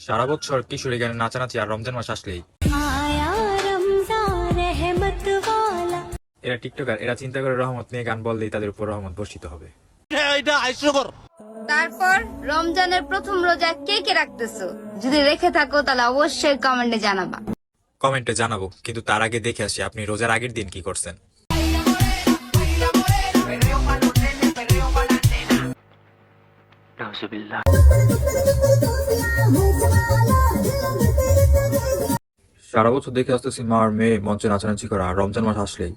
সারা বছর কিশোরী গানে নাচানাচি আর রমজান মাস আসলেই এরা টিকটকার, এরা চিন্তা করে রহমত নিয়ে গান বললেই তাদের উপর রহমত বর্ষিত হবে। তারপর রমজানের প্রথম রোজা কে কে রাখতেছো? যদি রেখে থাকো তাহলে অবশ্যই কমেন্টে জানাবা। কমেন্টে জানাবো, কিন্তু তার আগে দেখে আসি আপনি রোজার আগের দিন কি করছেন। সারা বছর দেখে আসতেছি মা আর মেয়ে মঞ্চে নাচানাচি করা, আর রমজান মাস আসলেই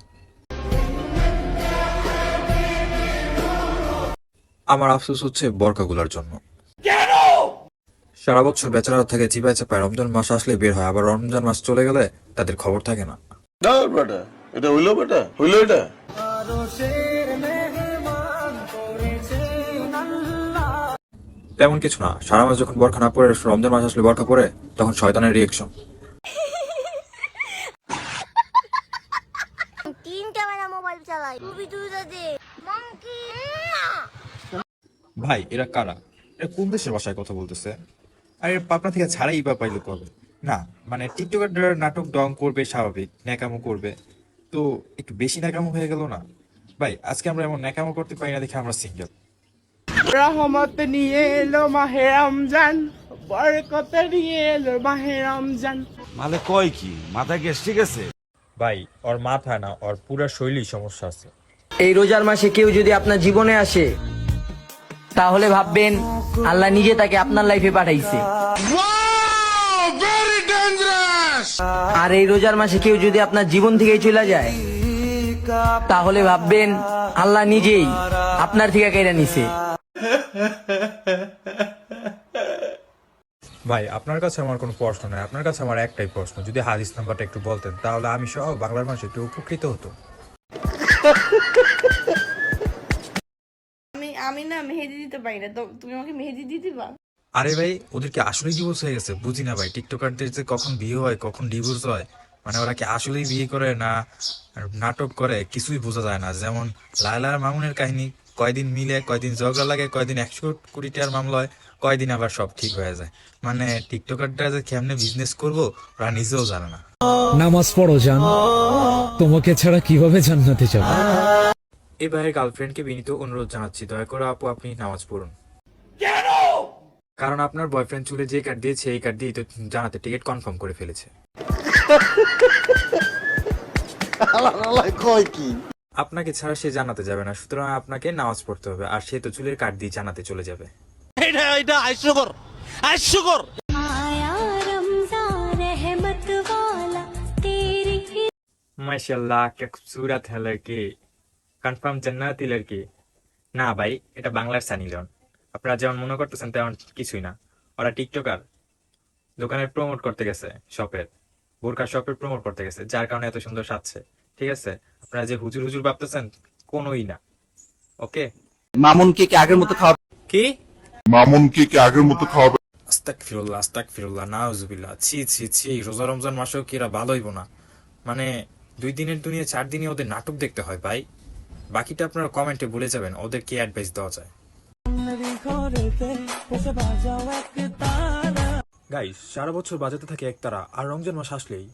আমার আফসোস হচ্ছে বরকাগুলার জন্য। সারা বছর বেচারা থাকে চিপায় চাপায়, রমজান মাস আসলে বের হয়, আবার রমজান মাস চলে গেলে তাদের খবর থাকে না। এটা হইলো বেটা, হইলো এটা। তেমন কিছু না, সারা মাস যখন বরখা না পরে রমজান মাস আসলে বরখা পরে, তখন শয়তানের রিয়েকশন। ভাই এরা কারা? এরা কোন দেশের ভাষায় কথা বলতেছে? আর এর পাবনা থেকে ছাড়াই বা পাইলো কবে? না মানে টিকটকার নাটক ডং করবে স্বাভাবিক, ন্যাকামো করবে, তো একটু বেশি ন্যাকামো হয়ে গেল না ভাই? আজকে আমরা এমন ন্যাকামো করতে পারি না দেখে আমরা সিঙ্গেল। রহমত নিয়ে এলো মাহে রমজান, বরকত নিয়ে এলো মাহে রমজান। মানে কয় কি মাথা গ্যাস ঠিক আছে? ভাই ওর মাথা না, ওর পুরো শৈলী সমস্যা আছে। এই রোজার মাসে কেউ যদি আপনার জীবনে আসে তাহলে ভাববেন আল্লাহ নিজে তাকে আপনার লাইফে পাঠাইছে। আর এই রোজার মাসে কেউ যদি আপনার জীবন থেকে চলে যায় তাহলে ভাববেন আল্লাহ নিজেই আপনার থেকে কেড়ে নিছে। ভাই আপনার কাছে আমার কোনো প্রশ্ন নাই, আপনার কাছে আমার একটাই প্রশ্ন, যদি হাদিস নাম্বারটা একটু বলতেন তাহলে আমি সহ বাংলার মানুষ একটু উপকৃত হতো। আমি না মেহেদি দিতে পারি না, তো তুমি আমাকে মেহেদি দিয়ে দিবা? আরে ভাই ওদেরকে আসলে ডিভোর্স হয়ে গেছে, বুঝি না ভাই। টিকটকারদের যে কখন বিয়ে হয় কখন ডিভোর্স হয়, মানে ওরা কি আসলেই বিয়ে করে না নাটক করে, কিছুই বোঝা যায় না। যেমন লায়লা আর মামুনের কাহিনী, কয়দিন মিলে কয়দিন ঝগড়া লাগে, কয়দিন 100 কোটি টাকার মামলা হয়, কয়দিন আবার সব ঠিক হয়ে যায়। মানে টিকটকাররা যে কেমনে বিজনেস করবো ওরা নিজেও জানে না। নামাজ পড়ো জান, তোমাকে ছাড়া কিভাবে জান্নাতে যাব। এই ভাইয়ের গার্লফ্রেন্ডকে বিনীত অনুরোধ জানাচ্ছি, দয়া করে আপু আপনি নামাজ পড়ুন। কারণ আপনার বয়ফ্রেন্ড চুলে যে কার্ড দিয়েছে এই কার্ড দিয়ে তো জানাতে টিকিট কনফার্ম করে ফেলেছে। আপনাকে ছাড়া সে জানাতে যাবে না, সুতরাং আপনাকে নামাজ পড়তে হবে, আর সে তো চুলের কার্ড দিয়ে জানাতে চলে যাবে। এটা হাস্যকর, হাস্যকর। माशाल्लाह क्या खूबसूरत है लड़की, কনফার্ম জান্নাতি লড়কি। না ভাই এটা বাংলার সানি লিওন, আপনারা যেমন মনে করতেছেন তেমন কিছুই না। ওরা টিকটকার, দোকানের প্রমোট করতে গেছে, শপের বোরকা শপের প্রমোট করতে গেছে, যার কারণে এত সুন্দর সাজছে। ঠিক আছে, আপনারা যে হুজুর হুজুর ভাবতেছেন কোনোই না। ওকে, মামুনকে কি আগের মতো খাওয়া? কি মামুনকে কি আগের মতো খাওয়াবে? আস্তাগফিরুল্লাহ আস্তাগফিরুল্লাহ নাউজুবিল্লাহ, ছি ছি ছি। রোজা রমজান মাসেও কি এরা ভালো হইব না? মানে 2 দিনের দুনিয়া 4 দিনে ওদের নাটক দেখতে হয় ভাই। বাকিটা আপনারা কমেন্টে বলে যাবেন ওদের কি অ্যাডভাইস দেওয়া যায়। গাইস সারা বছর বাজাতে থাকে একতারা, আর রমজান মাস আসলেই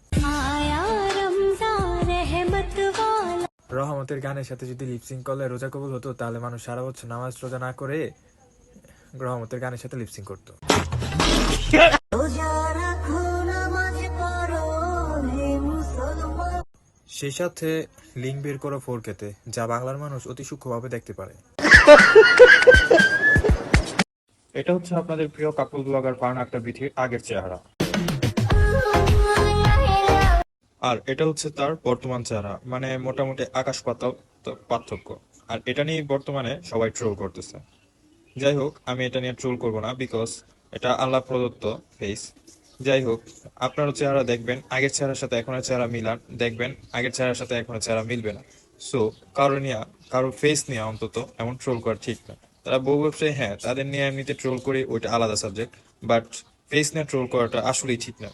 রহমতের গানের সাথে যদি লিপসিং করলে রোজা কবুল হতো, তাহলে মানুষ সারা বছর নামাজ রোজা না করে রহমতের গানের সাথে লিপসিং করতো। সেই সাথে লিঙ্ক বের করো 4K-তে, যা বাংলার মানুষ অতি সূক্ষ্মভাবে দেখতে পারে। এটা হচ্ছে আপনাদের প্রিয় কাপল ব্লগার ফারহান আক্তার বিথির আগের চেহারা, আর এটা হচ্ছে তার বর্তমান চেহারা। মানে মোটামুটি আকাশ পাতাল পার্থক্য। আর এটা নিয়ে বর্তমানে সবাই ট্রোল করতেছে। যাই হোক, আমি এটা নিয়ে ট্রোল করবো না, বিকজ এটা আল্লাহ প্রদত্ত ফেস। যাই হোক, আপনারও চেহারা দেখবেন, আগের চেহারার সাথে এখনের চেহারা মিলান, দেখবেন আগের চেহারার সাথে এখনের চেহারা মিলবে না। সো কারো ফেস নিয়ে অন্তত এমন ট্রোল করা ঠিক না। তারা বউ ব্যবসায়ী, হ্যাঁ তাদের নিয়ে এমনিতে ট্রোল করি, ওইটা আলাদা সাবজেক্ট, বাট ফেস নিয়ে ট্রোল করাটা আসলেই ঠিক না।